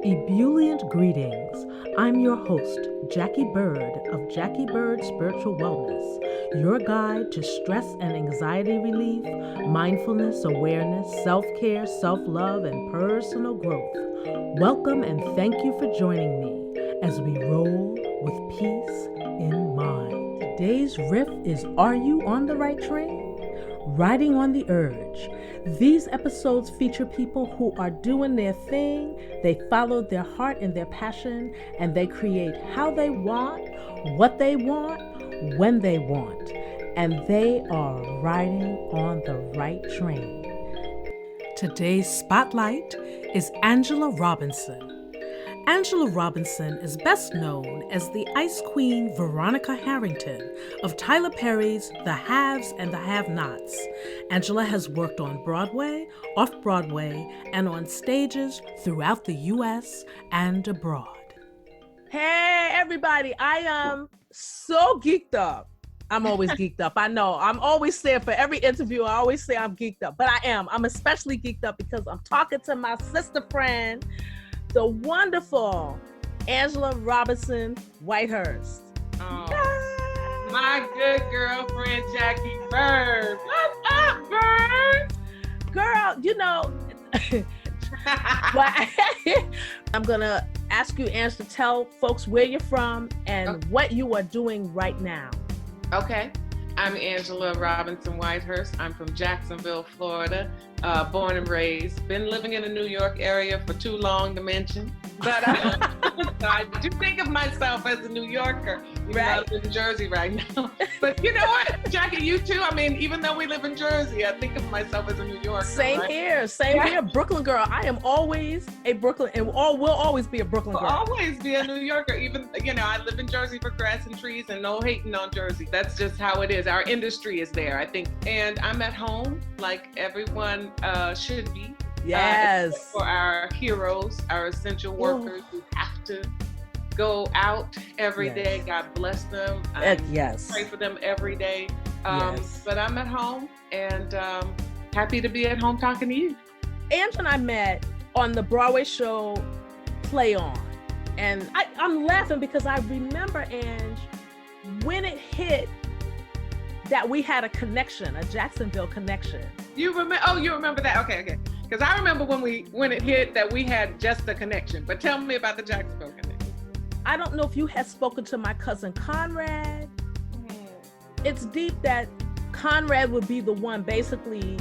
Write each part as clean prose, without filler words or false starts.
Ebullient greetings. I'm your host, Jacquie Bird of Jacquie Bird Spiritual Wellness, your guide to stress and anxiety relief, mindfulness, awareness, self-care, self-love, and personal growth. Welcome and thank you for joining me as we roll with peace in mind. Today's riff is Are You on the Right Train? Riding on the Urge. These episodes feature people who are doing their thing, they follow their heart and their passion, and they create how they want, what they want, when they want, and they are riding on the right train. Today's spotlight is Angela Robinson. Angela Robinson is best known as the Ice Queen Veronica Harrington of Tyler Perry's The Haves and the Have-Nots. Angela has worked on Broadway, off-Broadway, and on stages throughout the U.S. and abroad. Hey, everybody. I am so geeked up. I'm always geeked up. I know. I'm always saying for every interview, I always say I'm geeked up, but I am. I'm especially geeked up because I'm talking to my sister friend, the wonderful Angela Robinson Whitehurst. Oh, yay! My good girlfriend, Jacquie Bird. What's up, Bird? Girl, you know, I'm going to ask you, Ange, to tell folks where you're from and what you are doing right now. Okay. I'm Angela Robinson Whitehurst. I'm from Jacksonville, Florida, born and raised. Been living in the New York area for too long to mention. But I do think of myself as a New Yorker, even though I live in Jersey right now. But you know what, Jacquie, you too? I mean, even though we live in Jersey, I think of myself as a New Yorker. Same here. Brooklyn girl. I am always a Brooklyn, and will always be a Brooklyn girl. Will always be a New Yorker. Even, I live in Jersey for grass and trees and no hating on Jersey. That's just how it is. Our industry is there, I think. And I'm at home like everyone should be. Yes. For our heroes, our essential workers who have to go out every day. God bless them. Yes. Pray for them every day. But I'm at home and happy to be at home talking to you. Ange and I met on the Broadway show Play On. And I'm laughing because I remember, Ange, when it hit that we had a connection, a Jacksonville connection. You remember? Oh, you remember that? Okay. Because I remember when it hit that we had just a connection. But tell me about the Jacksonville connection. I don't know if you had spoken to my cousin Conrad. It's deep that Conrad would be the one basically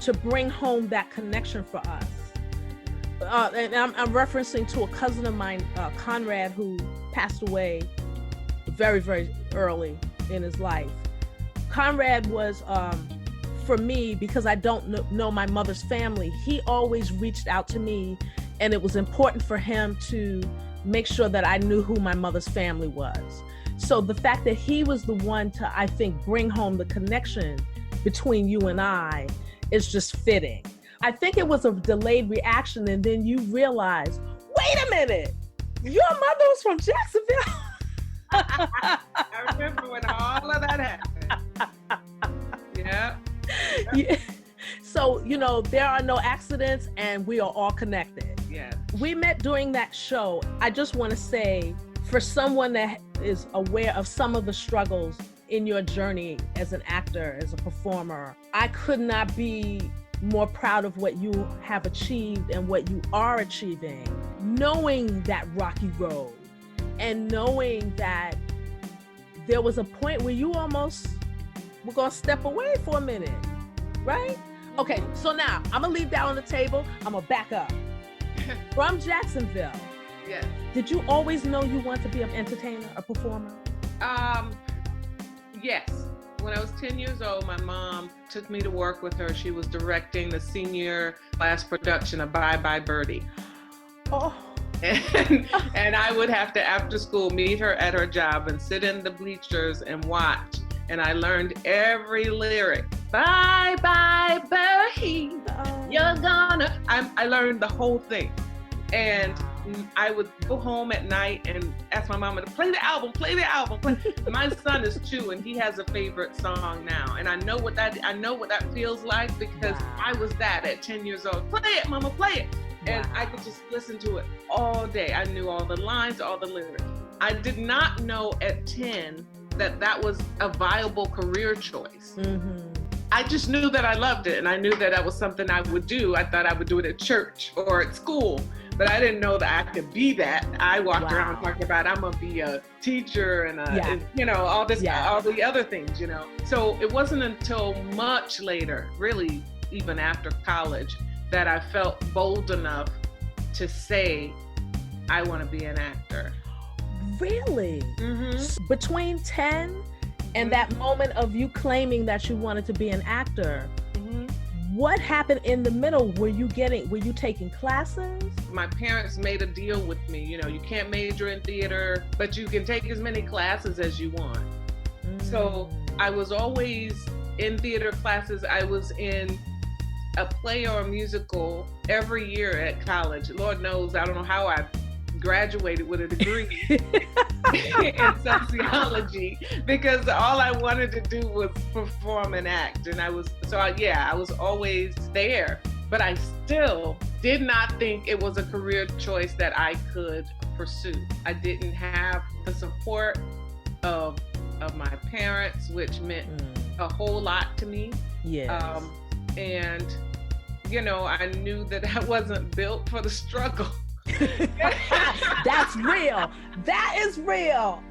to bring home that connection for us. And I'm referencing to a cousin of mine, Conrad, who passed away very, very early in his life. Conrad was, for me, because I don't know my mother's family, he always reached out to me, and it was important for him to make sure that I knew who my mother's family was. So the fact that he was the one to, I think, bring home the connection between you and I is just fitting. I think it was a delayed reaction, and then you realize, wait a minute, your mother was from Jacksonville. I remember when all of that happened. Yeah. So, there are no accidents and we are all connected. Yeah. We met during that show. I just want to say, for someone that is aware of some of the struggles in your journey as an actor, as a performer, I could not be more proud of what you have achieved and what you are achieving. Knowing that rocky road and knowing that there was a point where you almost were going to step away for a minute, right? Okay, so now I'm going to leave that on the table. I'm going to back up. From Jacksonville. Yes. Did you always know you wanted to be an entertainer, a performer? Yes. When I was 10 years old, my mom took me to work with her. She was directing the senior class production of Bye Bye Birdie. Oh. And I would have to, after school, meet her at her job and sit in the bleachers and watch. And I learned every lyric. Bye, bye, Birdie, you're gonna. I learned the whole thing. And I would go home at night and ask my mama to play the album. My son is 2 and he has a favorite song now. And I know what that feels like because I was that at 10 years old. Play it, mama, play it. And I could just listen to it all day. I knew all the lines, all the lyrics. I did not know at 10 that that was a viable career choice. I just knew that I loved it, and I knew that that was something I would do. I thought I would do it at church or at school, but I didn't know that I could be that. I walked around talking about I'm gonna be a teacher and all this, all the other things, So it wasn't until much later, really even after college, that I felt bold enough to say, I want to be an actor. Really? Between 10 and that moment of you claiming that you wanted to be an actor, what happened in the middle? Were you taking classes? My parents made a deal with me. You can't major in theater, but you can take as many classes as you want. So I was always in theater classes. I was in a play or a musical every year at college. Lord knows, I don't know how I graduated with a degree in sociology, because all I wanted to do was perform and act. And I was always there, but I still did not think it was a career choice that I could pursue. I didn't have the support of my parents, which meant a whole lot to me. Yes. And, I knew that I wasn't built for the struggle. That's real. That is real.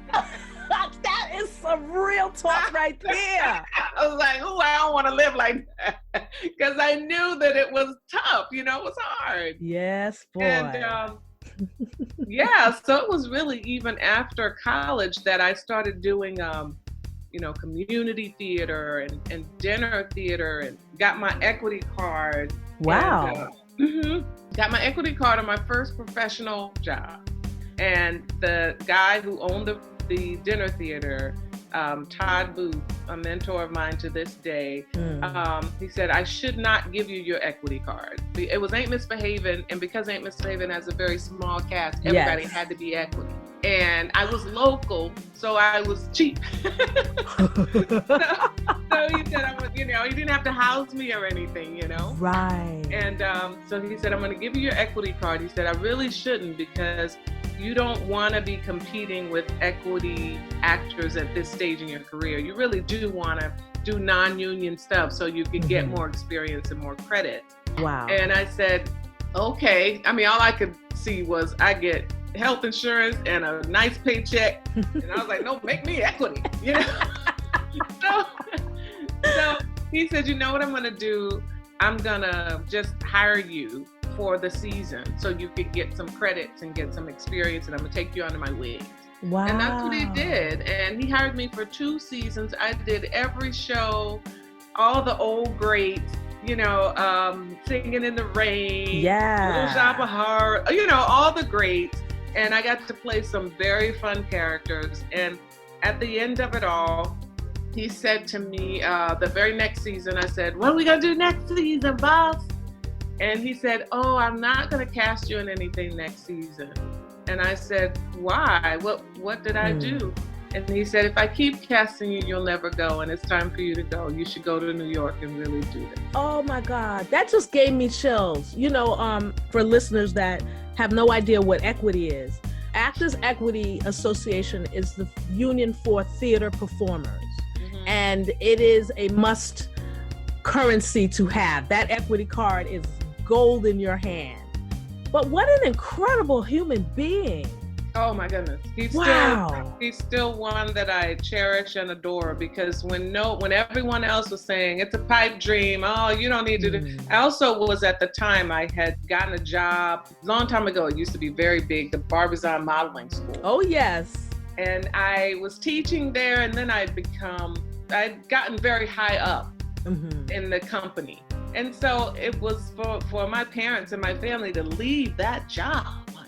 That is some real talk right there. I was like, I don't want to live like that. Because I knew that it was tough, it was hard. Yes, boy. And so it was really even after college that I started doing community theater and dinner theater, and got my equity card. Wow. And, got my equity card on my first professional job. And the guy who owned the dinner theater, Todd Booth, a mentor of mine to this day, he said, I should not give you your equity card. It was Ain't Misbehavin', and because Ain't Misbehavin' has a very small cast, everybody had to be equity. And I was local, so I was cheap. So he said, he didn't have to house me or anything, Right. And so he said, I'm going to give you your equity card. He said, I really shouldn't, because you don't want to be competing with equity actors at this stage in your career. You really do want to do non-union stuff so you can get more experience and more credit. Wow. And I said, okay. I mean, all I could see was I get health insurance and a nice paycheck. And I was like, no, make me equity, So he said, you know what I'm going to do? I'm going to just hire you for the season so you could get some credits and get some experience, and I'm going to take you under my wing. Wow. And that's what he did. And he hired me for 2 seasons. I did every show, all the old greats, Singing in the Rain, Little Shop of Horror, all the greats. And I got to play some very fun characters. And at the end of it all, he said to me, the very next season, I said, what are we going to do next season, boss? And he said, I'm not going to cast you in anything next season. And I said, why? What did I do? And he said, if I keep casting you, you'll never go. And it's time for you to go. You should go to New York and really do this. Oh my God. That just gave me chills. For listeners that have no idea what equity is, Actors Equity Association is the union for theater performers. And it is a must currency to have. That equity card is gold in your hand. But what an incredible human being. Oh my goodness. He's still one that I cherish and adore, because when everyone else was saying it's a pipe dream, you don't need to do. I also was, at the time, I had gotten a job a long time ago. It used to be very big, the Barbizon Modeling School. Oh yes. And I was teaching there, and then I'd gotten very high up in the company. And so it was for my parents and my family to leave that job.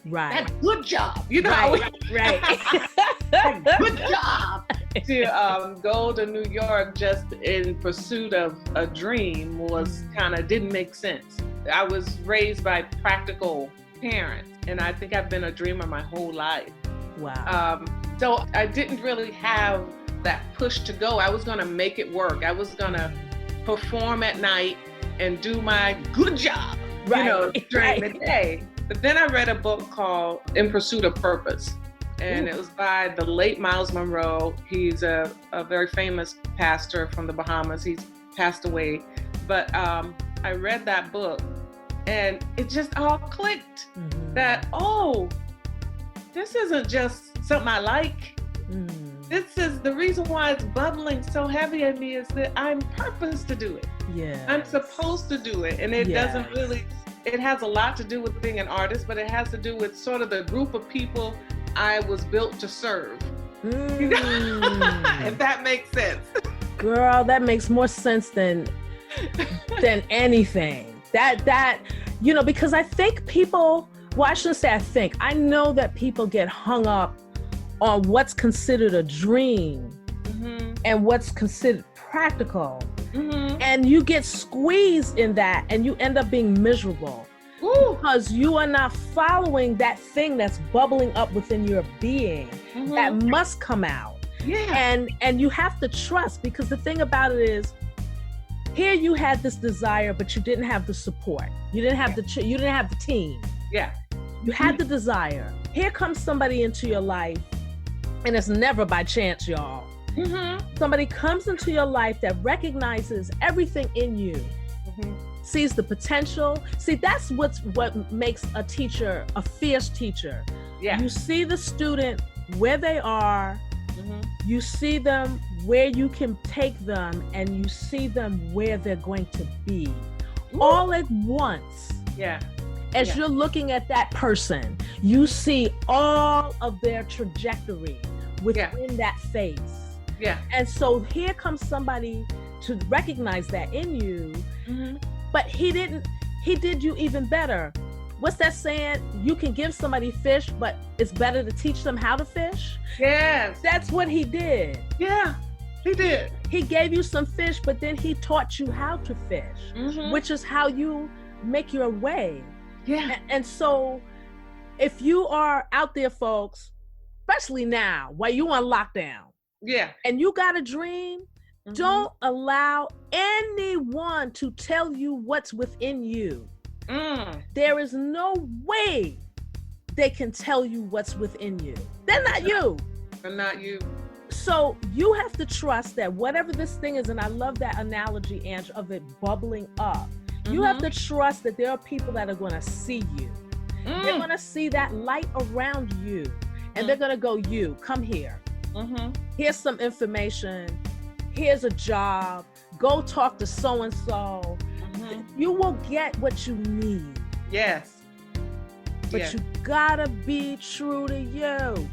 Right. That good job, Right. That good job to go to New York just in pursuit of a dream was didn't make sense. I was raised by practical parents, and I think I've been a dreamer my whole life. Wow. So I didn't really have that push to go. I was going to make it work. I was going to perform at night and do my good job, during the day. But then I read a book called In Pursuit of Purpose. And it was by the late Miles Monroe. He's a very famous pastor from the Bahamas. He's passed away. But I read that book and it just all clicked that, this isn't just something I like. This is the reason why it's bubbling so heavy in me, is that I'm purposed to do it. Yeah. I'm supposed to do it. And it doesn't really, it has a lot to do with being an artist, but it has to do with sort of the group of people I was built to serve. If that makes sense. Girl, that makes more sense than anything. That because I think people, well, I shouldn't say I think, I know that people get hung up on what's considered a dream and what's considered practical. And you get squeezed in that and you end up being miserable. Because you are not following that thing that's bubbling up within your being that must come out. And you have to trust, because the thing about it is, here you had this desire, but you didn't have the support. You didn't have you didn't have the team. You had the desire. Here comes somebody into your life, and it's never by chance, y'all. Somebody comes into your life that recognizes everything in you. Sees the potential. See, that's what makes a teacher a fierce teacher. You see the student where they are, you see them where you can take them, and you see them where they're going to be all at once. As you're looking at that person, you see all of their trajectory within that face. And so here comes somebody to recognize that in you. But he did you even better. What's that saying? You can give somebody fish, but it's better to teach them how to fish. That's what he did. He did. He gave you some fish, but then he taught you how to fish, which is how you make your way. And so if you are out there, folks, especially now while you on lockdown, and you got a dream, don't allow anyone to tell you what's within you. There is no way they can tell you what's within you. They're not you. They're not you. So you have to trust that whatever this thing is, and I love that analogy, Ange, of it bubbling up. You have to trust that there are people that are going to see you. They're going to see that light around you, and they're going to go, you, come here. Here's some information. Here's a job. Go talk to so-and-so. You will get what you need. But you gotta be true to you.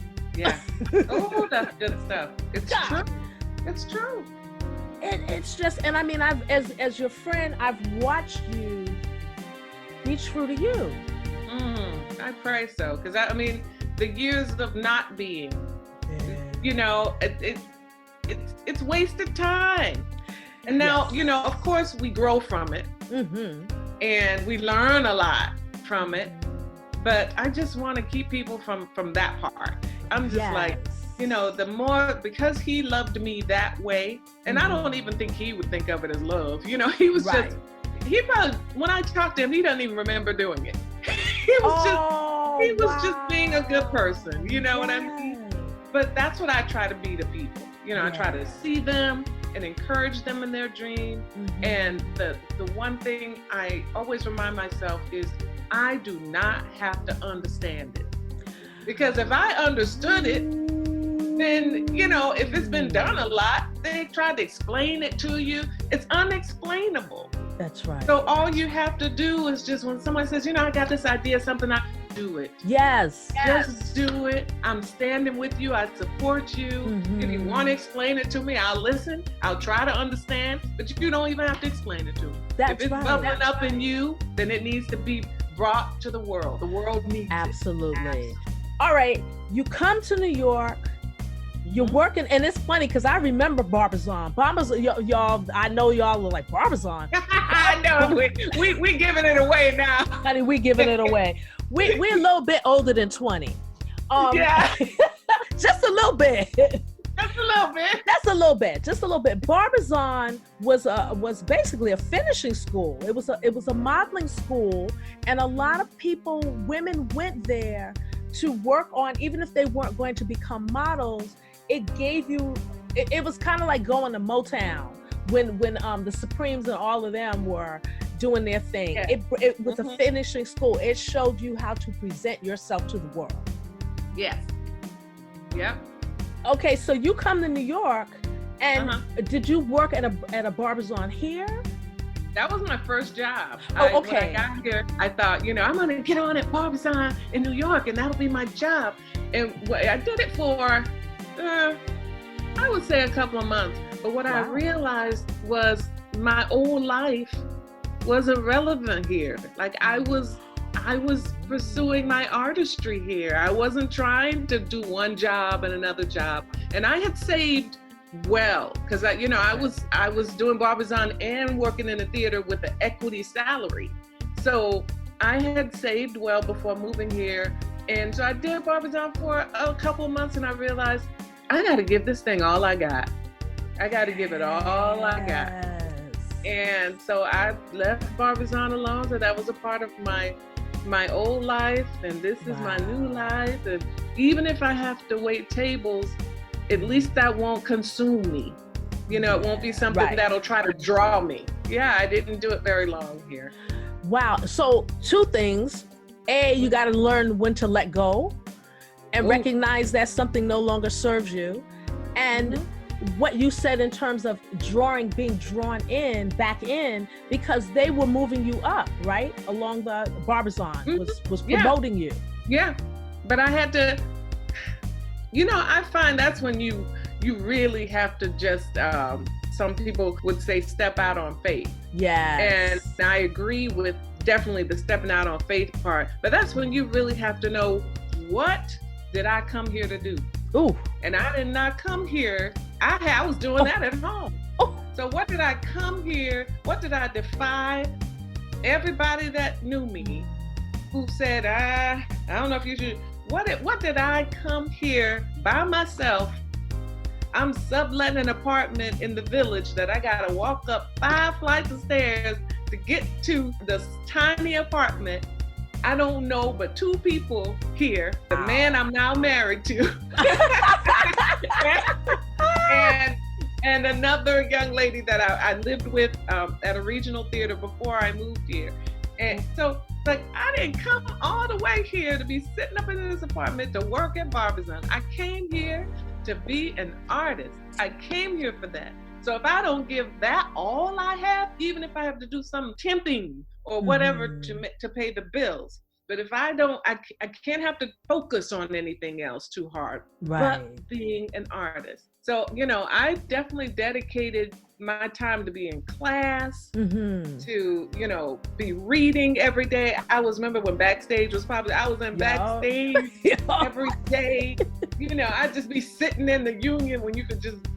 Oh, that's good stuff. It's true. It's true. It's just, and I mean, I've as your friend, I've watched you be true to you. I pray so, because I mean, the years of not being, it's wasted time. And now, of course, we grow from it, and we learn a lot from it. But I just want to keep people from that part. I'm just like, the more, because he loved me that way, and I don't even think he would think of it as love. He was just, he probably, when I talked to him, he doesn't even remember doing it. He was just being a good person. You know what I mean? But that's what I try to be to people. I try to see them and encourage them in their dream. And the one thing I always remind myself is, I do not have to understand it. Because if I understood it, then, if it's been done a lot, they tried to explain it to you. It's unexplainable. That's right. So all you have to do is just, when someone says, I got this idea, something, I do it. Just do it. I'm standing with you. I support you. If you want to explain it to me, I'll listen. I'll try to understand, but you don't even have to explain it to me. If it's bubbling up in you, then it needs to be brought to the world. The world needs it. Absolutely. All right. You come to New York. You're working, and it's funny because I remember Barbizon. Y'all, I know y'all are like, Barbizon. I know. We giving it away now. Honey, we giving it away. We're a little bit older than 20. Just a little bit. Just Just a little bit. That's a little bit, just a little bit. Barbizon was basically a finishing school. It was a modeling school, and a lot of women went there to work on, even if they weren't going to become models. It gave you, it was kind of like going to Motown when the Supremes and all of them were doing their thing. Yeah. It was a finishing school. It showed you how to present yourself to the world. Yes. Yep. Okay, so you come to New York, and did you work at a Barbizon here? That was my first job. Oh, okay. When I got here, I thought, I'm going to get on at Barbizon in New York, and that'll be my job. And I did it for, I would say a couple of months. But what I realized was my old life was irrelevant here. Like I was pursuing my artistry here. I wasn't trying to do one job and another job. And I had saved well, because I was doing Barbizon and working in the theater with an equity salary. So I had saved well before moving here. And so I did Barbizon for a couple of months, and I realized I got to give this thing all I got. I got to give it all I got. And so I left Barbizon alone. So that was a part of my old life, and this is my new life. And even if I have to wait tables, at least that won't consume me. It won't be something that'll try to draw me. Yeah, I didn't do it very long here. Wow. So 2 things. A, you got to learn when to let go and recognize that something no longer serves you. And what you said in terms of being drawn back in, because they were moving you up, right? Along the Barbizon was promoting you. Yeah. But I had to, I find that's when you really have to just, some people would say step out on faith. Yeah. And I agree with definitely the stepping out on faith part, but that's when you really have to know, what did I come here to do? Ooh. And I did not come here. I was doing that at home. So what did I come here? What did I defy? Everybody that knew me, who said, I don't know if you should. What did I come here by myself? I'm subletting an apartment in the Village that I gotta walk up 5 flights of stairs to get to this tiny apartment. I don't know but 2 people here, the man I'm now married to, and another young lady that I lived with at a regional theater before I moved here. And so, I didn't come all the way here to be sitting up in this apartment to work at Barbizon. I came here to be an artist. I came here for that. So if I don't give that all I have, even if I have to do some temping or whatever to pay the bills, but if I don't, I can't have to focus on anything else too hard, but being an artist. So, I definitely dedicated my time to be in class, to, be reading every day. Remember when Backstage was popular, I was in Backstage every day. I'd just be sitting in the Union when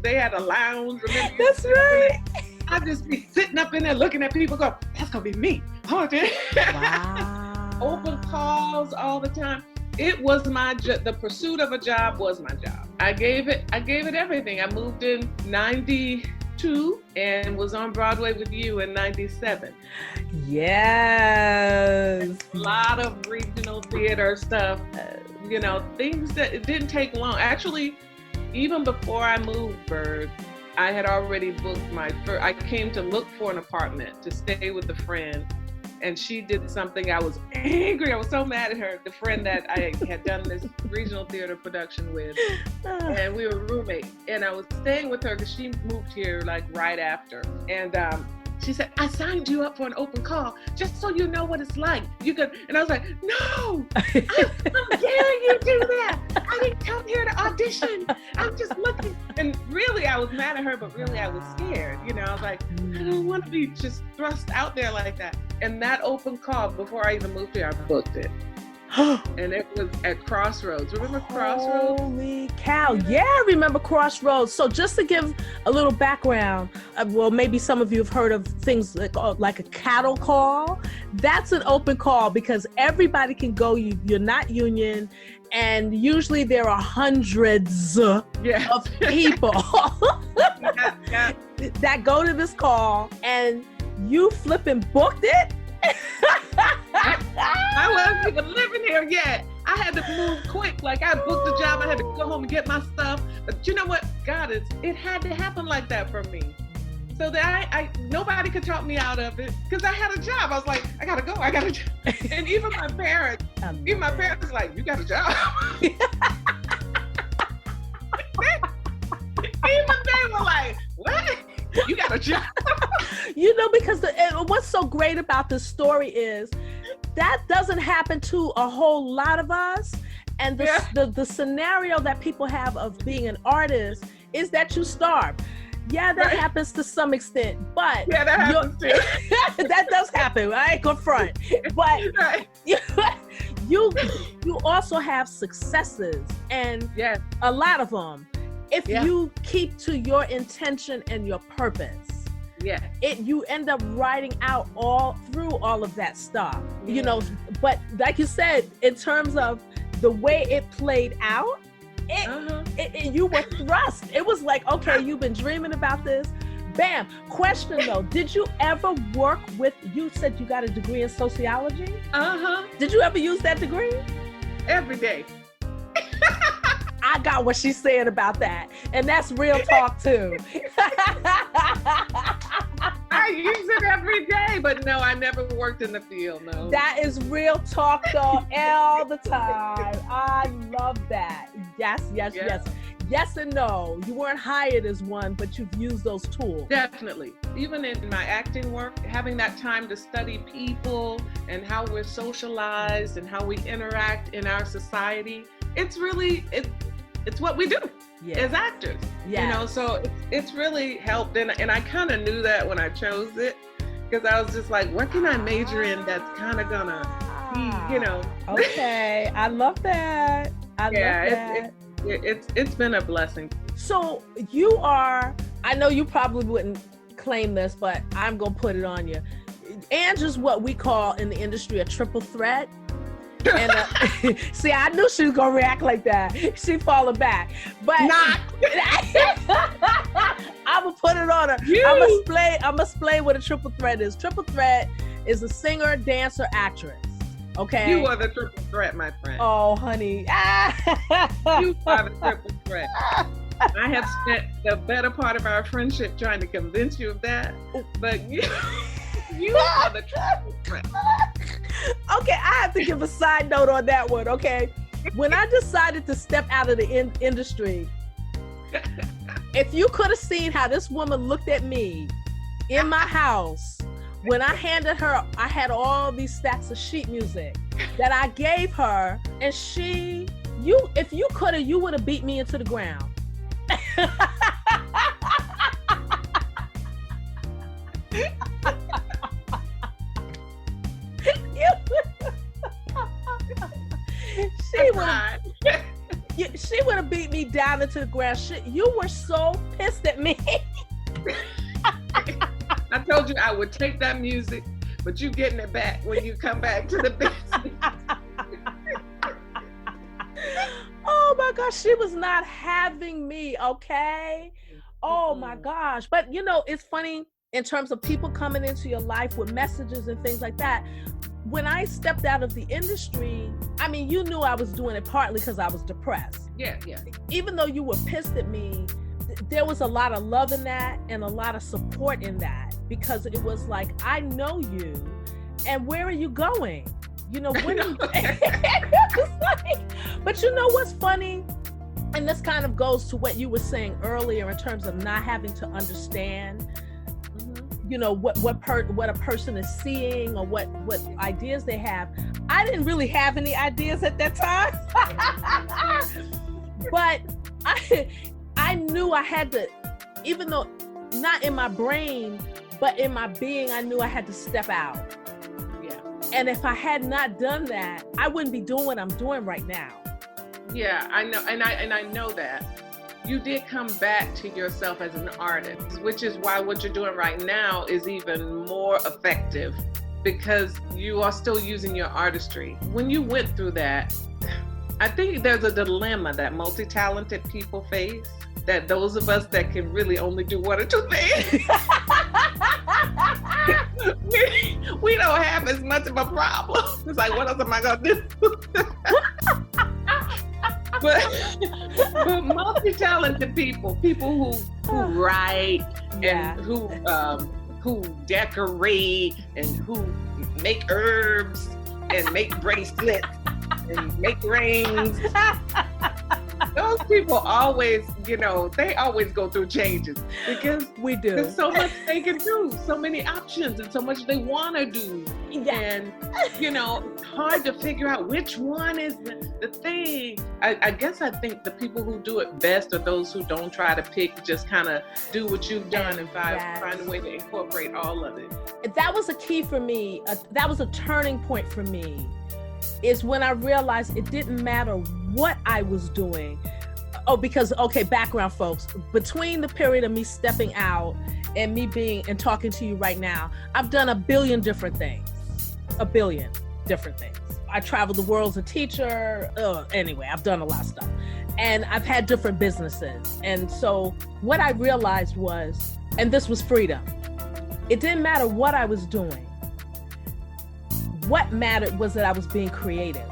they had a lounge. Remember? That's right. I'd just be sitting up in there looking at people go, that's going to be me. Wow. Open calls all the time. It was the pursuit of a job was my job. I gave it everything. I moved in 92 and was on Broadway with you in 97. Yes. A lot of regional theater stuff, things that it didn't take long. Actually, even before I moved, Bird, I had already booked I came to look for an apartment to stay with a friend. And she did something, I was angry. I was so mad at her, the friend that I had done this regional theater production with. And we were roommates. And I was staying with her because she moved here right after. And she said, I signed you up for an open call just so you know what it's like. You could, and I was like, no, I'm daring you to do that. I didn't come here to audition. I'm just looking. And really, I was mad at her, but really I was scared. I was like, I don't want to be just thrust out there like that. And that open call, before I even moved here, I booked it. And it was at Crossroads. Remember Crossroads? Holy cow. Yeah, I remember Crossroads. So just to give a little background, well, maybe some of you have heard of things like a cattle call. That's an open call because everybody can go. You're not union. And usually there are hundreds of people that go to this call, and you flipping booked it. I wasn't even living here yet. I had to move quick. Like I booked a job. I had to go home and get my stuff. But you know what? It had to happen like that for me. So that I nobody could talk me out of it because I had a job. I was like, I gotta go. I got a job. And even my parents was like, you got a job. Even they were like, what? You got a job? Because what's so great about this story is that doesn't happen to a whole lot of us. And the scenario that people have of being an artist is that you starve. Yeah, that happens to some extent, but that happens too. That does happen. I ain't gonna front, but you also have successes, and a lot of them. If you keep to your intention and your purpose, you end up writing out all of that stuff. You know, but like you said, in terms of the way it played out. You were thrust. It was like, okay, you've been dreaming about this. Bam. Question though, did you ever work with, you said you got a degree in sociology? Did you ever use that degree? Every day. I got what she's saying about that. And that's real talk too. I use it every day, but no, I never worked in the field, no. That is real talk though, all the time. I love that. Yes. Yes and no. You weren't hired as one, but you've used those tools. Definitely. Even in my acting work, having that time to study people and how we're socialized and how we interact in our society, it's what we do as actors. You know, so it's really helped. And I kind of knew that when I chose it, because I was just like, what can I major in that's kind of gonna be, you know. Okay, I love that. I love that. It's been a blessing. So I know you probably wouldn't claim this, but I'm gonna put it on you. Angela's what we call in the industry a triple threat. And see, I knew she was gonna react like that. She falling back, but not. I'm gonna put it on her. I'm gonna explain what a triple threat is. Triple threat is a singer, dancer, actress. Okay. You are the triple threat, my friend. Oh, honey. You are the triple threat. I have spent the better part of our friendship trying to convince you of that, but you are the triple threat. Okay, I have to give a side note on that one, okay? When I decided to step out of the industry, if you could have seen how this woman looked at me in my house, when I handed her, I had all these stacks of sheet music that I gave her, and if you could have, you would have beat me into the ground. She would have beat me down into the ground. You were so pissed at me. I told you I would take that music, but you getting it back when you come back to the business. Oh my gosh, she was not having me, okay? Oh my gosh. But you know, it's funny in terms of people coming into your life with messages and things like that. When I stepped out of the industry, I mean, you knew I was doing it partly because I was depressed. Yeah. Even though you were pissed at me, there was a lot of love in that and a lot of support in that, because it was like, I know you, and where are you going? You know, when are you... But you know what's funny? And this kind of goes to what you were saying earlier in terms of not having to understand, you know, what a person is seeing or what ideas they have. I didn't really have any ideas at that time. But I knew I had to, even though not in my brain, but in my being, I knew I had to step out. Yeah. And if I had not done that, I wouldn't be doing what I'm doing right now. Yeah, I know. And I know that. You did come back to yourself as an artist, which is why what you're doing right now is even more effective, because you are still using your artistry. When you went through that, I think there's a dilemma that multi-talented people face, that those of us that can really only do one or two things, we don't have as much of a problem. It's like, what else am I gonna do? but multi-talented people who write and who decorate and who make herbs and make bracelets and make rings. Those people always, they always go through changes, because we do. There's so much they can do, so many options, and so much they want to do. Yeah. And, it's hard to figure out which one is the thing. I guess I think the people who do it best are those who don't try to pick, just kind of do what you've done and find a way to incorporate all of it. That was a key for me. That was a turning point for me, is when I realized it didn't matter what I was doing. Background folks, between the period of me stepping out and me being and talking to you right now, I've done a billion different things. I traveled the world as a teacher. Anyway, I've done a lot of stuff. And I've had different businesses. And so what I realized was, and this was freedom, it didn't matter what I was doing. What mattered was that I was being creative.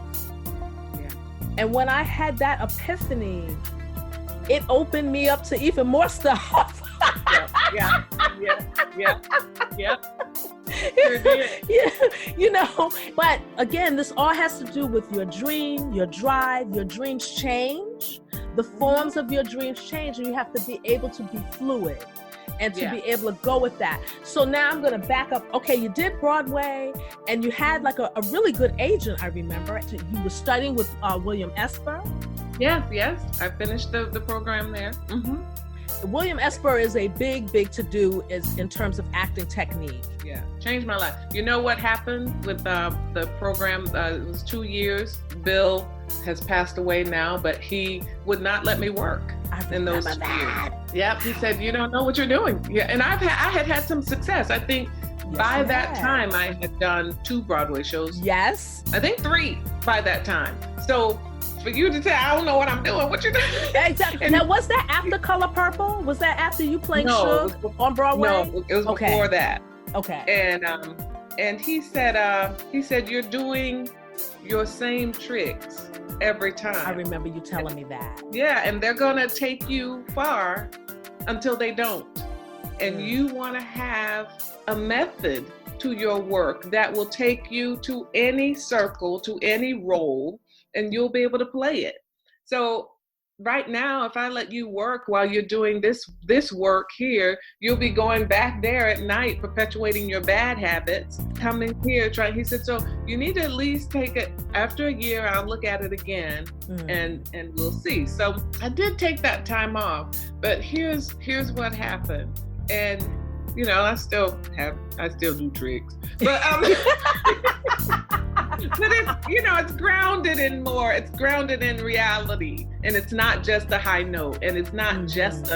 Yeah. And when I had that epiphany, it opened me up to even more stuff. Yeah. Sure did. But again, this all has to do with your dream, your drive. Your dreams change. The forms of your dreams change, and you have to be able to be fluid and to be able to go with that. So now I'm going to back up. Okay, you did Broadway, and you had like a really good agent, I remember. You were studying with William Esper. Yes. I finished the program there. Mm-hmm. William Esper is a big to-do in terms of acting technique. Yeah, changed my life. You know what happened with the program? It was 2 years. Bill has passed away now, but he would not let me work in those 2 years. Yep, he said, you don't know what you're doing. Yeah, and I had some success. I think by that time I had done 2 Broadway shows. Yes. I think 3 by that time. So for you to say, I don't know what I'm doing, what you doing? Exactly. Now, was that after Color Purple? Was that after you played Suge on Broadway? No, it was before that. Okay. And he said, you're doing your same tricks every time. I remember you telling me that. Yeah, and they're gonna take you far until they don't. And you want to have a method to your work that will take you to any circle, to any role, and you'll be able to play it. So right now, if I let you work while you're doing this work here, you'll be going back there at night, perpetuating your bad habits, coming here, trying. He said, so you need to at least take it after a year. I'll look at it again and we'll see. So I did take that time off, but here's what happened. And I still do tricks, but but it's grounded in reality, and it's not just a high note, and it's not just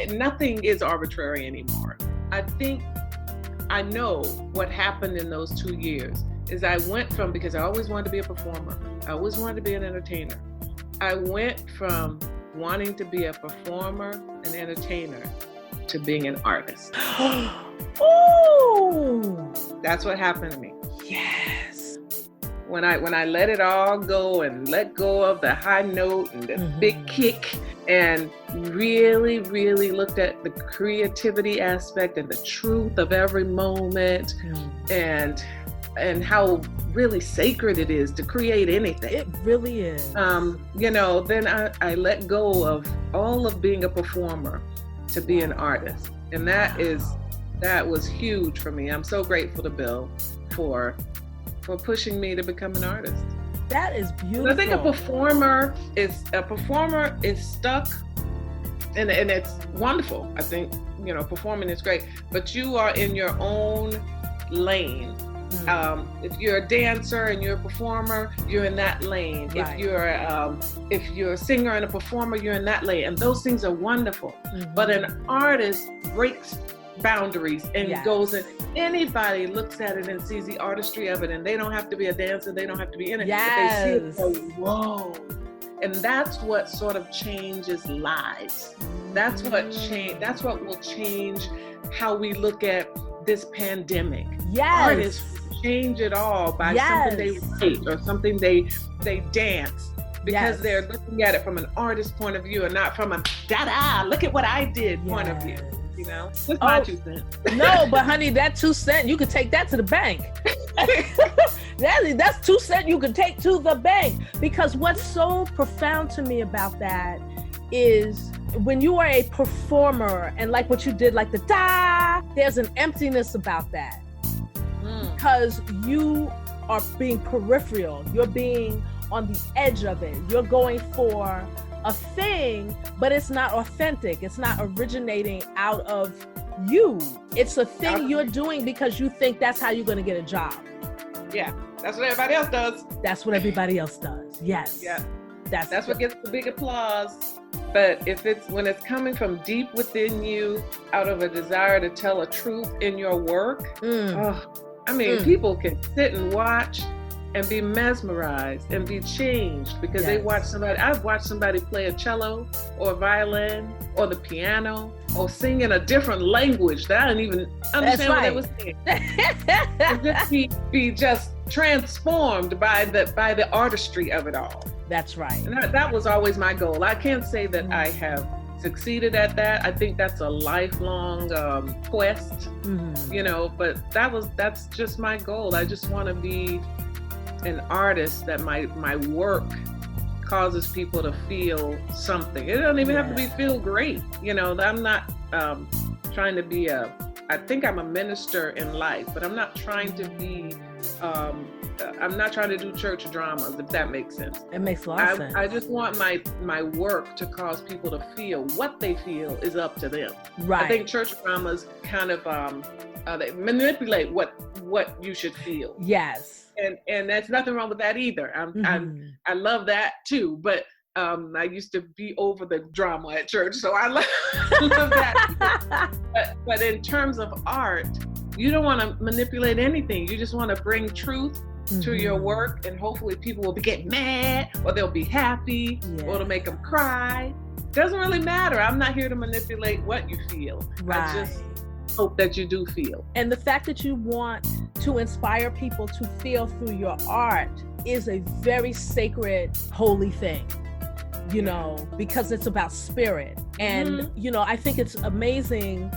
nothing is arbitrary anymore. I think I know what happened in those 2 years is I went from, because I always wanted to be a performer, I always wanted to be an entertainer. I went from wanting to be a performer and entertainer to being an artist. Ooh. That's what happened to me. Yes. When I let it all go and let go of the high note and the big kick, and really, really looked at the creativity aspect and the truth of every moment, and how really sacred it is to create anything. It really is. Then I let go of all of being a performer to be an artist. And that was huge for me. I'm so grateful to Bill for pushing me to become an artist. That is beautiful. I think a performer is stuck, and it's wonderful. I think, performing is great, but you are in your own lane If you're a dancer and you're a performer, you're in that lane. Right. If you're a singer and a performer, you're in that lane. And those things are wonderful. But an artist breaks boundaries and goes in. Anybody looks at it and sees the artistry of it, and they don't have to be a dancer, they don't have to be in it. But they see it and go, whoa. And that's what sort of changes lives. That's what will change how we look at this pandemic. Artists change it all by something they write or something they dance, because they're looking at it from an artist's point of view and not from a look at what I did point of view. You know, that's my 2 cents. No, but honey, that 2 cents, you could take that to the bank. That's 2 cents you could take to the bank. Because what's so profound to me about that is when you are a performer and like what you did, like the there's an emptiness about that. Because you are being peripheral. You're being on the edge of it. You're going for a thing, but it's not authentic. It's not originating out of you. It's a thing you're doing because you think that's how you're going to get a job. Yeah, that's what everybody else does. That's what everybody else does. Yes. Yeah. That's what gets the big applause. But when it's coming from deep within you, out of a desire to tell a truth in your work, people can sit and watch and be mesmerized and be changed because they watch somebody. I've watched somebody play a cello or a violin or the piano or sing in a different language that I didn't even understand what they was saying. And just be just transformed by the artistry of it all. That's right. And that was always my goal. I can't say that I have succeeded at that. I think that's a lifelong quest, but that's just my goal. I just want to be an artist that my work causes people to feel something. It doesn't even have to feel great. I'm not trying to be I think I'm a minister in life, but I'm not trying to be, I'm not trying to do church dramas, if that makes sense. It makes a lot of sense. I just want my work to cause people to feel. What they feel is up to them. Right. I think church dramas kind of, they manipulate what you should feel. Yes. And there's nothing wrong with that either. I love that too, but I used to be over the drama at church, so I love that. But in terms of art, you don't want to manipulate anything. You just want to bring truth to your work, and hopefully people will get mad, or they'll be happy, or it'll make them cry. Doesn't really matter. I'm not here to manipulate what you feel. Right. I just hope that you do feel. And the fact that you want to inspire people to feel through your art is a very sacred, holy thing, because it's about spirit. And, I think it's amazing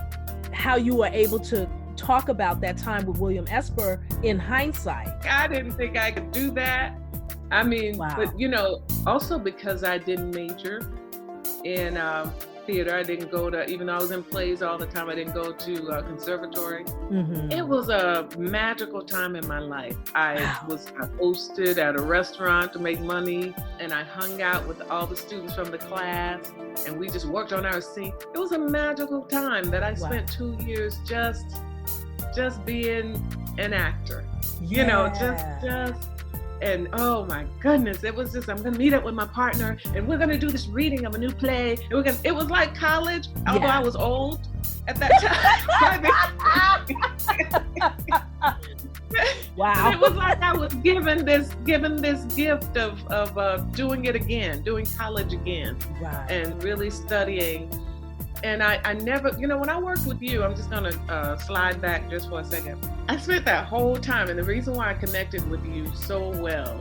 how you were able to talk about that time with William Esper in hindsight. I didn't think I could do that. I mean, but also because I didn't major in theater. I didn't go to, even though I was in plays all the time, I didn't go to conservatory. It was a magical time in my life. I hosted at a restaurant to make money, and I hung out with all the students from the class, and we just worked on our scene. It was a magical time that I spent 2 years just being an actor. Just and oh my goodness, it was just, I'm gonna meet up with my partner and we're gonna do this reading of a new play. And it was like college, although I was old at that time. Wow. It was like I was given this gift of doing it again, doing college again, and really studying. And I never, when I worked with you, I'm just going to slide back just for a second. I spent that whole time, and the reason why I connected with you so well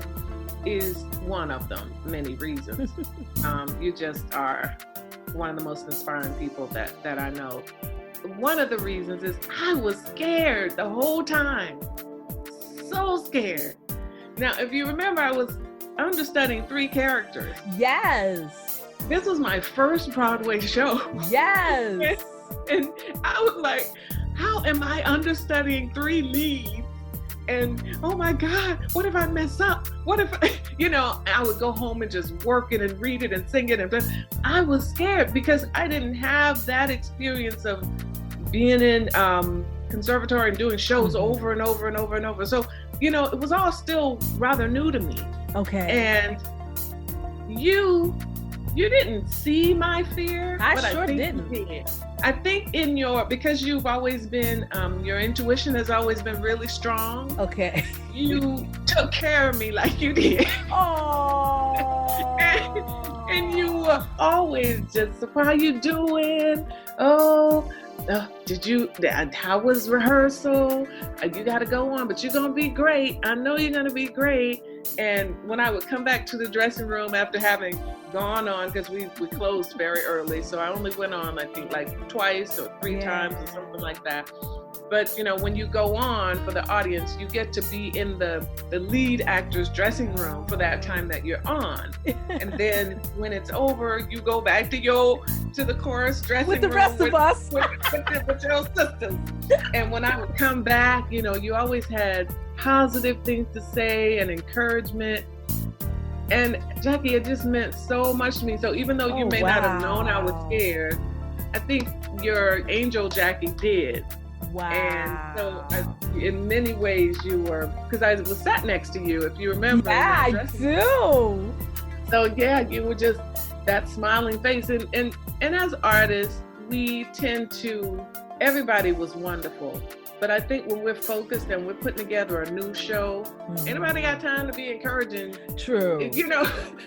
is one of them, many reasons. You just are one of the most inspiring people that I know. One of the reasons is I was scared the whole time. So scared. Now, if you remember, I was understudying 3 characters. Yes. This was my first Broadway show. Yes. and I was like, how am I understudying 3 leads? And oh my God, what if I mess up? What if, I would go home and just work it and read it and sing it. And I was scared because I didn't have that experience of being in conservatory and doing shows over and over and over and over. So, it was all still rather new to me. Okay. And you didn't see my fear. I sure didn't. You did. I think because you've always been, your intuition has always been really strong. Okay. You took care of me like you did. Oh. and you were always just, how you doing? Oh, how was rehearsal? You got to go on, but you're going to be great. I know you're going to be great. And when I would come back to the dressing room after having gone on, because we closed very early, so I only went on, I think, like twice or three times or something like that. But, when you go on for the audience, you get to be in the lead actor's dressing room for that time that you're on. And then when it's over, you go back to the chorus dressing room. With the rest of us. With your sisters. And when I would come back, you always had positive things to say and encouragement. And Jacquie, it just meant so much to me. So even though you may not have known I was scared, I think your angel Jacquie did. Wow. And so in many ways you were, because I was sat next to you, if you remember. Yeah, I do. So yeah, you were just that smiling face. And as artists, we tend to, everybody was wonderful. But I think when we're focused and we're putting together a new show, anybody got time to be encouraging? True.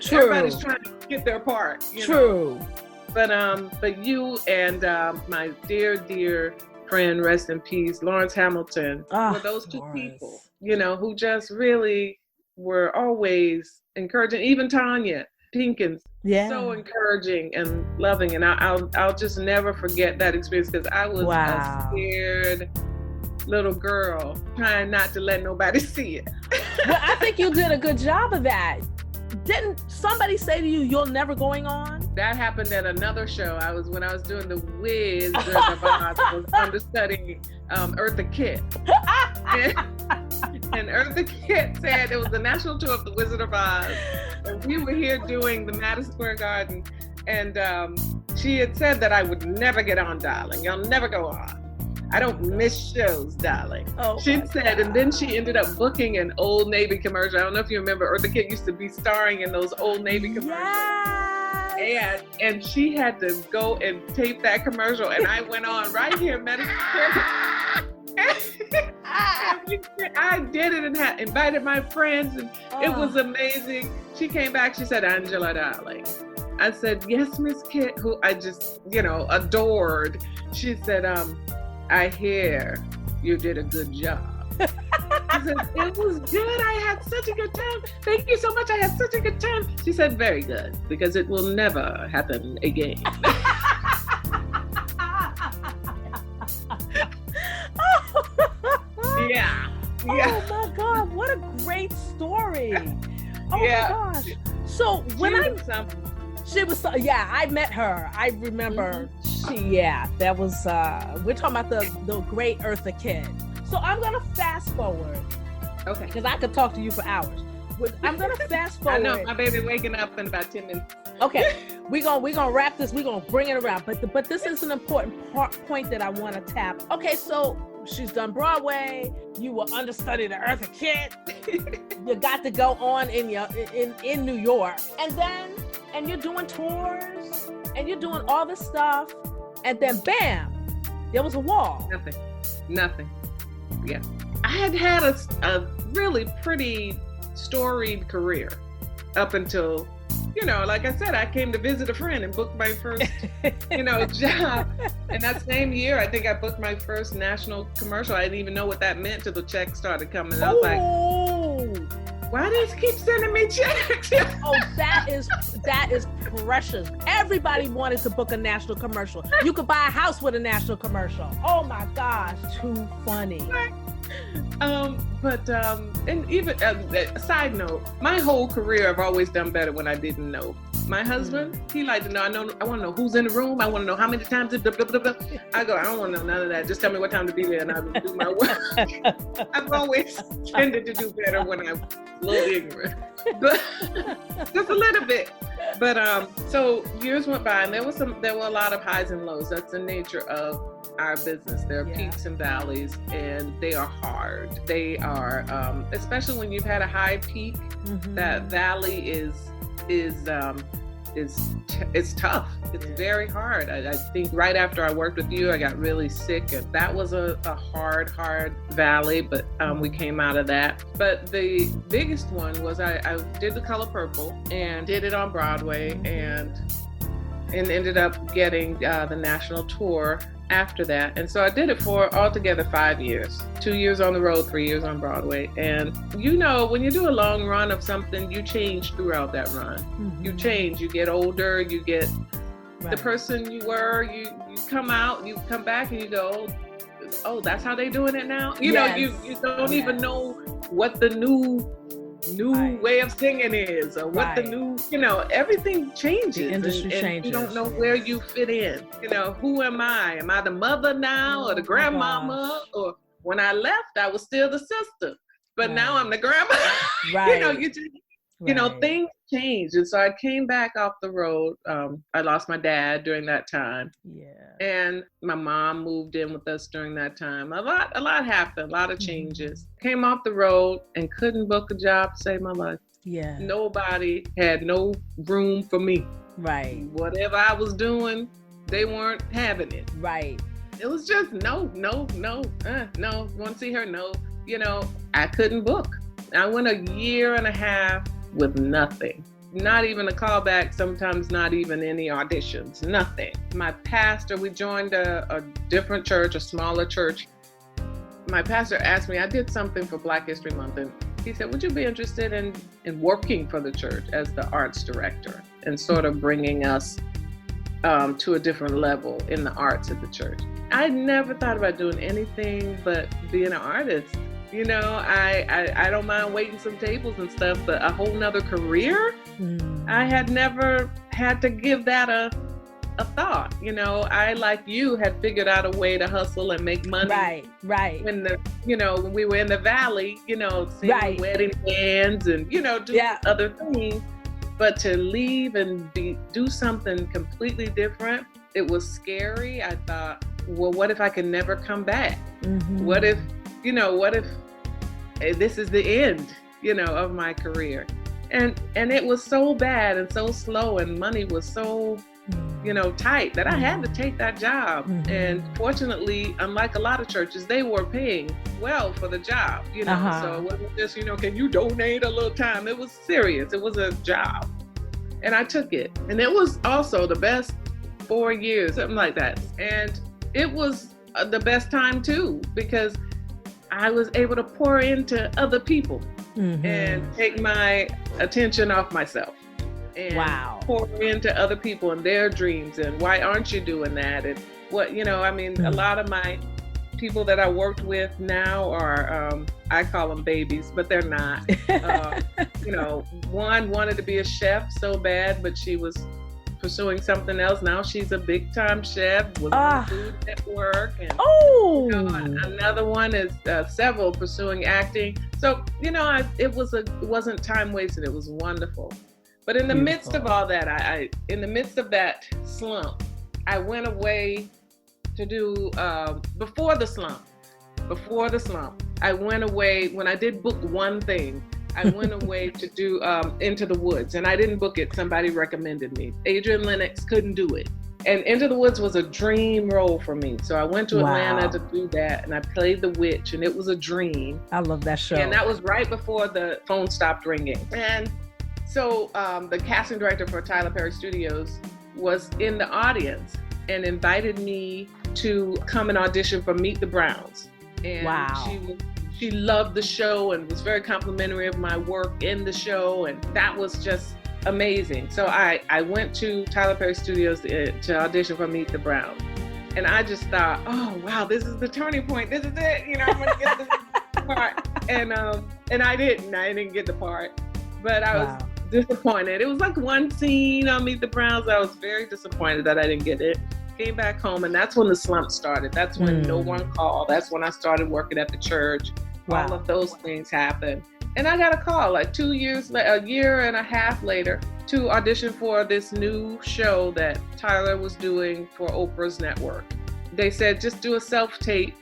True. Everybody's trying to get their part. True. But you and my dear friend, rest in peace, Lawrence Hamilton, were those two people, who just really were always encouraging. Even Tanya Pinkins, so encouraging and loving. And I'll just never forget that experience, because I was a scared little girl trying not to let nobody see it. Well, I think you did a good job of that. Didn't somebody say to you, "You're never going on"? That happened at another show. When I was doing the Wiz of Oz, I was understudying Eartha Kitt. And Eartha Kitt said it was the national tour of the Wizard of Oz. And we were here doing the Madison Square Garden. And she had said that I would never get on, darling. You'll never go on. I don't miss shows, darling. She said, and then she ended up booking an Old Navy commercial. I don't know if you remember, Eartha Kitt used to be starring in those Old Navy commercials. Yes. And she had to go and tape that commercial, and I went on right here, Madison Square. I did it and had invited my friends, and it was amazing. She came back, she said, "Angela, darling." I said, "Yes, Miss Kitt," who I just, adored. She said, "I hear you did a good job." I said, "It was good. I had such a good time. Thank you so much. I had such a good time." She said, "Very good, because it will never happen again." Yeah. Oh my God, what a great story. Oh my gosh. So she was, I met her. I remember that was, we're talking about the great Eartha Kitt. So I'm going to fast forward. Okay. Because I could talk to you for hours. I'm going to fast forward. I know, my baby waking up in about 10 minutes. Okay. We're gonna wrap this. We're going to bring it around. But this is an important point that I want to tap. Okay, so she's done Broadway. You were understudy to Eartha Kitt. You got to go on in New York. And you're doing tours. And you're doing all this stuff. And then bam, there was a wall. Nothing. Yeah. I had a really pretty storied career up until, like I said, I came to visit a friend and booked my first, job. And that same year, I think I booked my first national commercial. I didn't even know what that meant till the checks started coming. I was like, why do you keep sending me checks? That is precious. Everybody wanted to book a national commercial. You could buy a house with a national commercial. Oh my gosh, too funny. And even a side note, my whole career I've always done better when I didn't know. My husband, he liked to know. I want to know who's in the room. I want to know how many times. Blah, blah, blah, blah. I go, I don't want to know none of that. Just tell me what time to be there, and I will do my work. I've always tended to do better when I'm a little ignorant, but just a little bit. But so years went by, and there were a lot of highs and lows. That's the nature of our business. There are peaks and valleys, and they are hard. They are, especially when you've had a high peak. That valley is tough. It's very hard. I think right after I worked with you, I got really sick, and that was a hard valley, but we came out of that. But the biggest one was I did The Color Purple and did it on Broadway, and ended up getting the national tour after that. And so I did it for altogether 5 years, 2 years on the road, 3 years on Broadway. And when you do a long run of something, you change throughout that run. You change, you get older, you get the person you were, you come out, you come back and you go, oh, that's how they doing it now? You know, you don't even know what the new way of singing is, or what the new, everything changes. The industry changes. You don't know where you fit in. Who am I? Am I the mother now, or the grandmama? Or when I left, I was still the sister, but now I'm the grandma. Things change. And so I came back off the road. I lost my dad during that time. And my mom moved in with us during that time. A lot happened, a lot of changes. Came off the road and couldn't book a job to save my life. Nobody had no room for me. Whatever I was doing, they weren't having it. It was just no, want to see her? No. I couldn't book. I went a year and a half with nothing. Not even a callback, sometimes not even any auditions, nothing. My pastor, we joined a different church, a smaller church. My pastor asked me, I did something for Black History Month, and he said, would you be interested in working for the church as the arts director and sort of bringing us to a different level in the arts at the church? I never thought about doing anything but being an artist. I don't mind waiting some tables and stuff, but a whole nother career, I had never had to give that a thought. I, like you, had figured out a way to hustle and make money. When when we were in the valley, sing wedding bands and, do other things. But to leave and do something completely different, it was scary. I thought, well, what if I can never come back? What if this is the end, of my career? And it was so bad and so slow, and money was so, tight, that I had to take that job. And fortunately, unlike a lot of churches, they were paying well for the job, so it wasn't just, can you donate a little time? It was serious. It was a job. And I took it. And it was also the best 4 years, something like that. And it was the best time too, because I was able to pour into other people and take my attention off myself and pour into other people and their dreams, and why aren't you doing that? And what, a lot of my people that I worked with now are, I call them babies, but they're not. One wanted to be a chef so bad, but she was pursuing something else. Now she's a big time chef, was on the Food Network, and another one is several pursuing acting. So it wasn't time wasted. It was wonderful. But in the midst of all that, in the midst of that slump, I went away to do before the slump. I went away when I did book one thing. I went away to do Into the Woods, and I didn't book it. Somebody recommended me. Adrian Lennox couldn't do it. And Into the Woods was a dream role for me. So I went to Atlanta to do that, and I played the witch, and it was a dream. I love that show. And that was right before the phone stopped ringing. And so the casting director for Tyler Perry Studios was in the audience and invited me to come and audition for Meet the Browns. And she loved the show and was very complimentary of my work in the show, and that was just amazing. So I went to Tyler Perry Studios to audition for Meet the Browns, and I just thought, oh wow, this is the turning point. This is it. I'm gonna get this part. And I didn't get the part, but I was disappointed. It was like one scene on Meet the Browns. I was very disappointed that I didn't get it. Came back home, and that's when the slump started. That's when no one called. That's when I started working at the church. All of those things happened. And I got a call like 2 years, a year and a half later, to audition for this new show that Tyler was doing for Oprah's network. They said, just do a self-tape.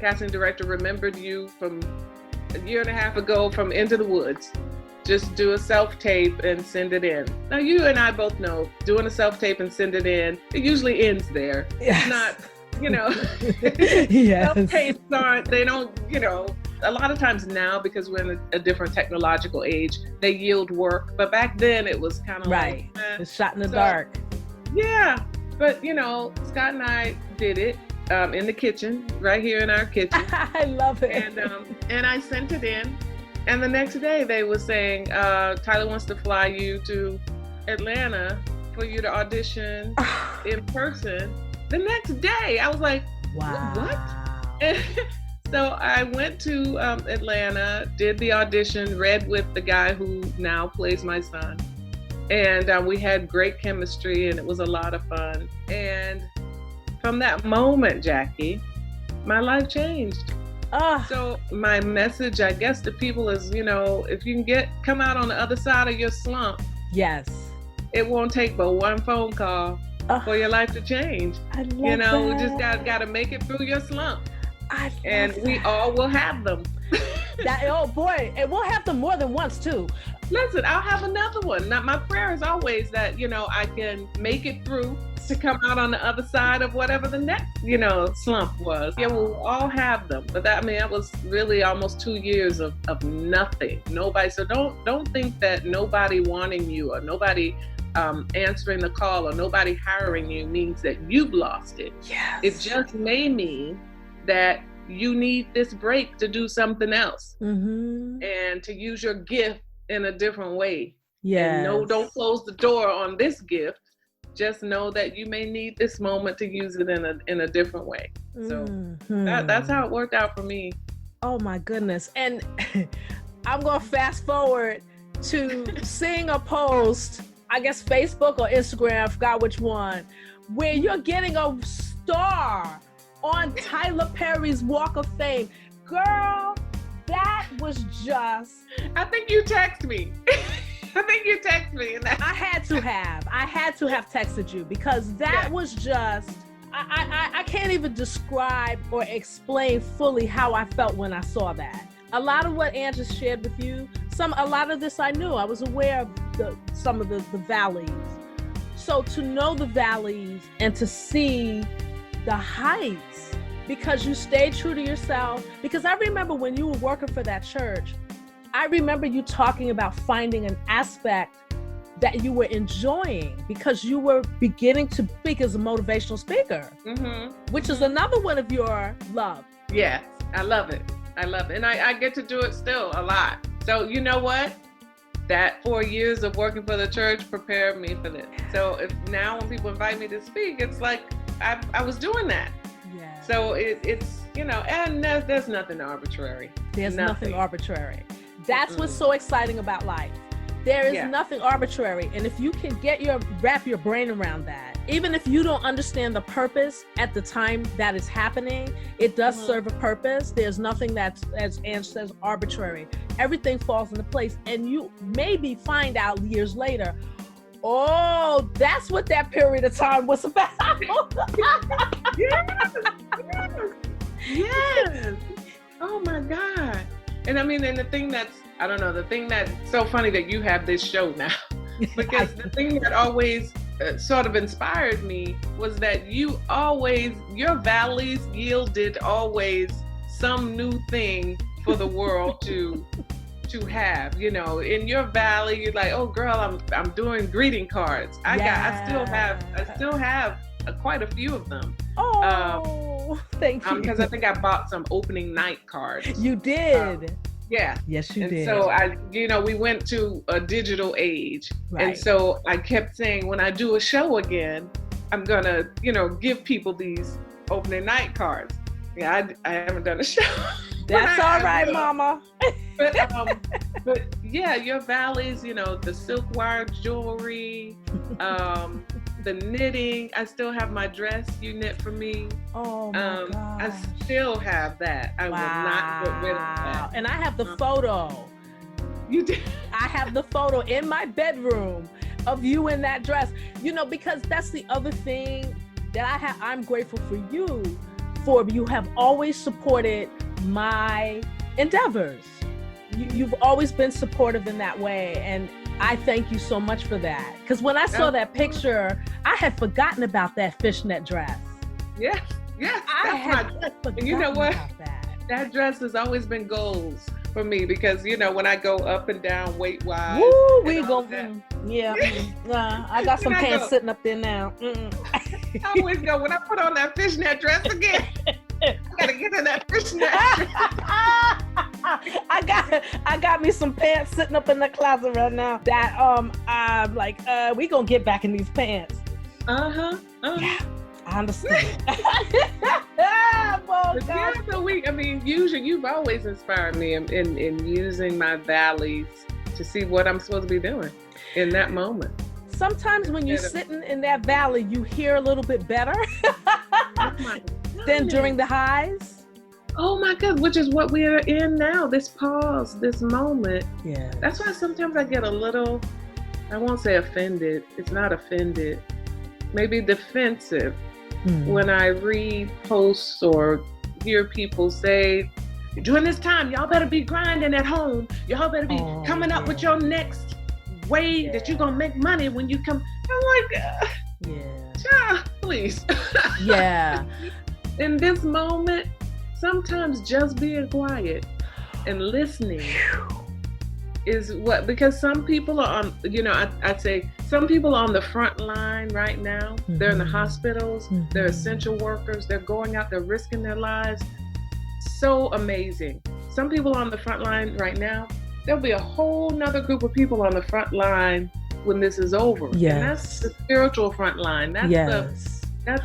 Casting director remembered you from a year and a half ago from Into the Woods. Just do a self-tape and send it in. Now, you and I both know doing a self-tape and send it in, it usually ends there. Yes. It's not, Yes. self-tapes aren't, they don't, a lot of times now, because we're in a different technological age, they yield work. But back then it was kind of right. like, It's shot in the dark. Yeah. But, Scott and I did it in the kitchen, right here in our kitchen. I love it. And I sent it in. And the next day they were saying, Tyler wants to fly you to Atlanta for you to audition in person. The next day, I was like, wow. What? And so I went to Atlanta, did the audition, read with the guy who now plays my son. And we had great chemistry, and it was a lot of fun. And from that moment, Jackie, my life changed. So my message, I guess, to people is, if you can come out on the other side of your slump. Yes. It won't take but one phone call for your life to change. I love that. We just got to make it through your slump. We that. all will have them. Oh boy, and we'll have them more than once too. Listen, I'll have another one. Now, my prayer is always that, I can make it through to come out on the other side of whatever the next, slump was. Yeah, we'll all have them. But that was really almost 2 years of nothing. Nobody. So don't think that nobody wanting you or nobody answering the call or nobody hiring you means that you've lost it. Yes. It just may mean that you need this break to do something else and to use your gift in a different way. Yeah. No, don't close the door on this gift. Just know that you may need this moment to use it in a different way. So that's how it worked out for me. Oh my goodness. And I'm going to fast forward to seeing a post, I guess Facebook or Instagram, I forgot which one, where you're getting a star on Tyler Perry's Walk of Fame. Girl, that was just... I think you texted me. I had to have texted you because that was just... I can't even describe or explain fully how I felt when I saw that. A lot of what Ann just shared with you, a lot of this I knew. I was aware of some of the valleys. So to know the valleys and to see the heights, because you stayed true to yourself. Because I remember when you were working for that church, I remember you talking about finding an aspect that you were enjoying because you were beginning to speak as a motivational speaker, which is another one of your love. Yes, I love it. And I get to do it still a lot. So you know what? That 4 years of working for the church prepared me for this. So if now when people invite me to speak, it's like I was doing that. Yeah. So it's, and there's nothing arbitrary. There's nothing arbitrary. That's what's so exciting about life. There is nothing arbitrary. And if you can wrap your brain around that, even if you don't understand the purpose at the time that is happening, it does serve a purpose. There's nothing that's, as Ann says, arbitrary. Everything falls into place. And you maybe find out years later, oh, that's what that period of time was about. Yes. Oh my God. And and the thing that's so funny that you have this show now, because the thing that always sort of inspired me was that your valleys yielded always some new thing for the world to have. In your valley, you're like, oh girl, I'm doing greeting cards. I still have quite a few of them. Oh, thank you. Because I think I bought some opening night cards. You did. Yeah. Yes, you did. So we went to a digital age. Right. And so I kept saying, when I do a show again, I'm gonna, give people these opening night cards. Yeah, I haven't done a show. That's all right, Mama. But yeah, your valleys, the silk wire jewelry, the knitting. I still have my dress you knit for me. Oh my gosh. I still have that. I will not get rid of that. And I have the photo. You did? I have the photo in my bedroom of you in that dress, because that's the other thing that I'm grateful for you for. You have always supported my endeavors. You've always been supportive in that way. And I thank you so much for that. Because when I saw that picture, I had forgotten about that fishnet dress. Yes. I had forgotten and you know what? About that. That dress has always been goals for me because, when I go up and down weight-wise. Woo, we go. Yeah. I got some pants sitting up there now. I always go, when I put on that fishnet dress again, I got to get in that fishnet dress. I got me some pants sitting up in the closet right now that I'm like, we gonna get back in these pants. Yeah, I understand. Usually you've always inspired me in using my valleys to see what I'm supposed to be doing in that moment. Sometimes when you're sitting in that valley, you hear a little bit better than during the highs. Oh my God, which is what we are in now, this pause, this moment. Yeah. That's why sometimes I get a little, I won't say offended, it's not offended, maybe defensive when I read posts or hear people say, during this time, y'all better be grinding at home. Y'all better be coming up with your next way that you're going to make money when you come. I'm like, child, please. Yeah. In this moment, sometimes just being quiet and listening is what, because some people are on, I'd say some people are on the front line right now. They're in the hospitals, they're essential workers, they're going out, they're risking their lives. So amazing. Some people on the front line right now, there'll be a whole nother group of people on the front line when this is over. Yes. And that's the spiritual front line. That's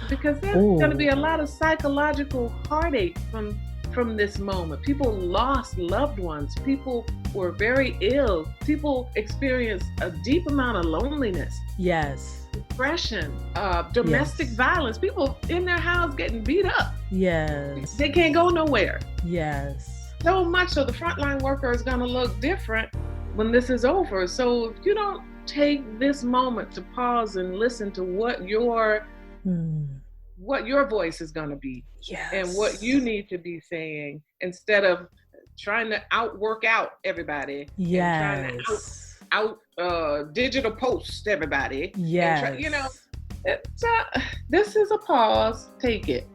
because there's going to be a lot of psychological heartache from this moment. People lost loved ones. People were very ill. People experienced a deep amount of loneliness. Yes. Depression, domestic violence. People in their house getting beat up. Yes. They can't go nowhere. Yes. So much so the frontline worker is going to look different when this is over. So if you don't take this moment to pause and listen to what your voice is going to be, and what you need to be saying, instead of trying to outwork out everybody, and trying to out digital post everybody. This is a pause. Take it.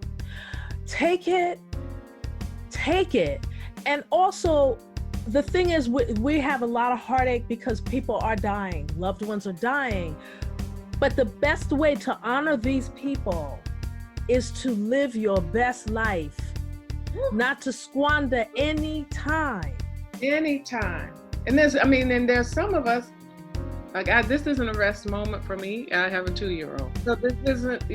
And also, the thing is, we have a lot of heartache because people are dying, loved ones are dying. But the best way to honor these people is to live your best life, not to squander any time. And there's some of us, like this isn't a rest moment for me. I have a 2-year-old. So this isn't,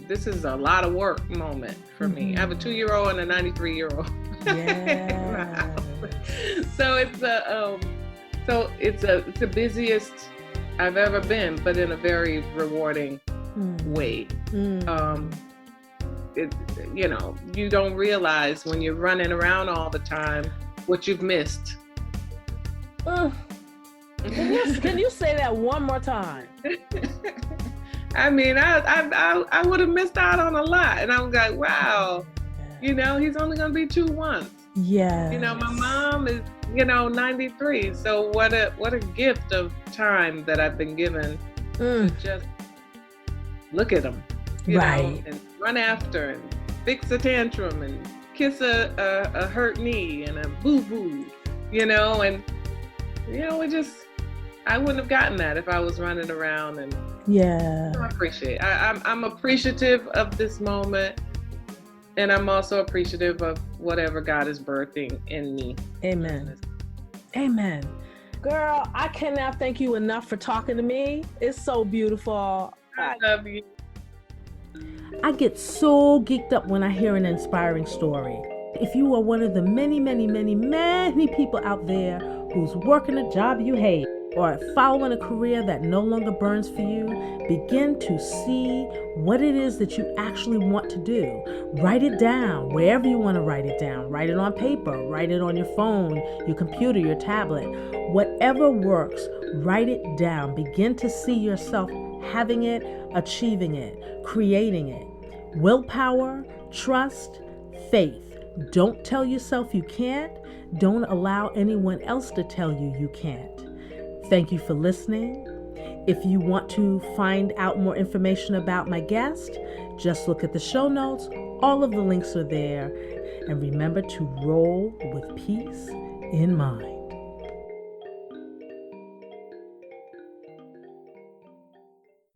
this is a lot of work moment for me. I have a 2-year-old and a 93-year-old. Yeah. So it's the busiest I've ever been, but in a very rewarding way. You don't realize when you're running around all the time what you've missed. Can you say that one more time? I would have missed out on a lot, and I was like, wow, he's only gonna be 2 once. Yeah. My mom is 93, so what a gift of time that I've been given to just look at him, and run after and fix a tantrum and kiss a hurt knee and a boo-boo, and I wouldn't have gotten that if I was running around. And I appreciate. I'm appreciative of this moment, and I'm also appreciative of whatever God is birthing in me. Amen. Girl, I cannot thank you enough for talking to me. It's so beautiful. I love you. I get so geeked up when I hear an inspiring story. If you are one of the many, many, many, many people out there who's working a job you hate, or following a career that no longer burns for you, begin to see what it is that you actually want to do. Write it down wherever you want to write it down. Write it on paper, write it on your phone, your computer, your tablet. Whatever works, write it down. Begin to see yourself having it, achieving it, creating it. Willpower, trust, faith. Don't tell yourself you can't. Don't allow anyone else to tell you you can't. Thank you for listening. If you want to find out more information about my guest, just look at the show notes. All of the links are there. And remember to roll with peace in mind.